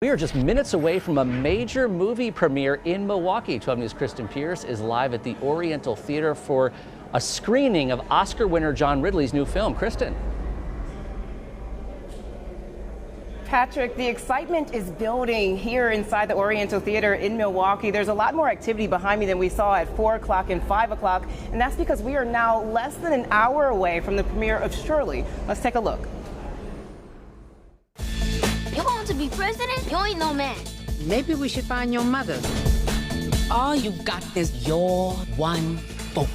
We are just minutes away from a major movie premiere in Milwaukee. 12 News' Kristen Pierce is live at the Oriental Theater for a screening of Oscar winner John Ridley's new film. Kristen. Patrick, the excitement is building here inside the Oriental Theater in Milwaukee. There's a lot more activity behind me than we saw at 4 o'clock and 5 o'clock, and that's because we are now less than an hour away from the premiere of Shirley. Let's take a look. You want to be president? You ain't no man. Maybe we should find your mother. All you got is your one vote.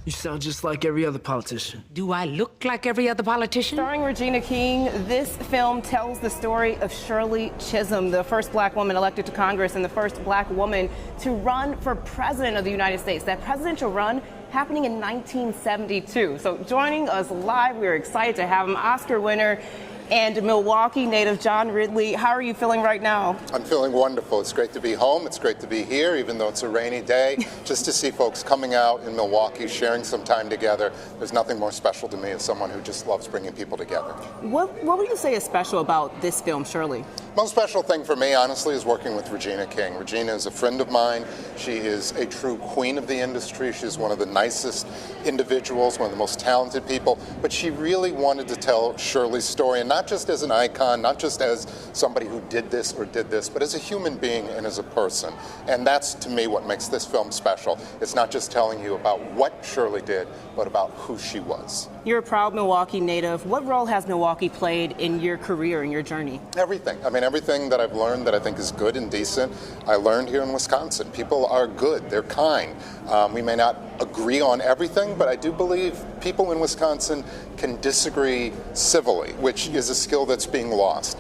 You sound just like every other politician. Do I look like every other politician? Starring Regina King, this film tells the story of Shirley Chisholm, the first black woman elected to Congress and the first black woman to run for president of the United States. That presidential run happening in 1972. So joining us live, we're excited to have him, Oscar winner and Milwaukee native John Ridley. How are you feeling right now? I'm feeling wonderful. It's great to be home. It's great to be here, even though it's a rainy day. Just to see folks coming out in Milwaukee, sharing some time together. There's nothing more special to me as someone who just loves bringing people together. What would you say is special about this film, Shirley? Most special thing for me, honestly, is working with Regina King. Regina is a friend of mine. She is a true queen of the industry. She's one of the nicest individuals, one of the most talented people. But she really wanted to tell Shirley's story, and not just as an icon, not just as somebody who did this or did this, but as a human being and as a person. And that's, to me, what makes this film special. It's not just telling you about what Shirley did, but about who she was. You're a proud Milwaukee native. What role has Milwaukee played in your career, in your journey? Everything. I mean, everything that I've learned that I think is good and decent, I learned here in Wisconsin. People are good. They're kind. We may not agree on everything, but I do believe people in Wisconsin can disagree civilly, which is a skill that's being lost.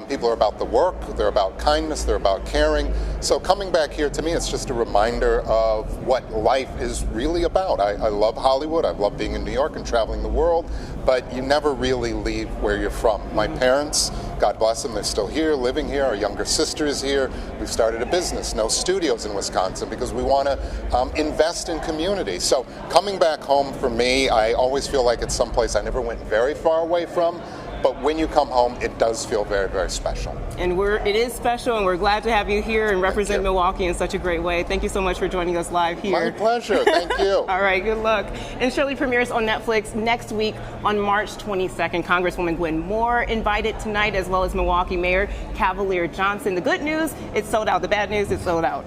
People are about the work, they're about kindness, they're about caring. So coming back here, to me, it's just a reminder of what life is really about. I love Hollywood, I love being in New York and traveling the world, but you never really leave where you're from. My parents, God bless them, they're still here, living here. Our younger sister is here. We've started a business, no studios in Wisconsin, because we want to invest in community. So coming back home for me, I always feel like it's someplace I never went very far away from. But when you come home, it does feel very, very special. And it is special, and we're glad to have you here and represent Milwaukee in such a great way. Thank you so much for joining us live here. My pleasure. Thank you. All right, good luck. And Shirley premieres on Netflix next week on March 22nd. Congresswoman Gwen Moore invited tonight, as well as Milwaukee Mayor Cavalier Johnson. The good news, it's sold out. The bad news, it's sold out.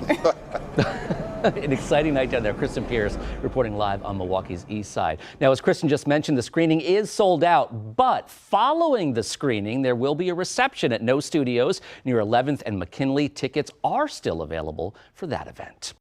An exciting night down there. Kristen Pierce reporting live on Milwaukee's east side. Now, as Kristen just mentioned, the screening is sold out, but following the screening, there will be a reception at No Studios near 11th and McKinley. Tickets are still available for that event.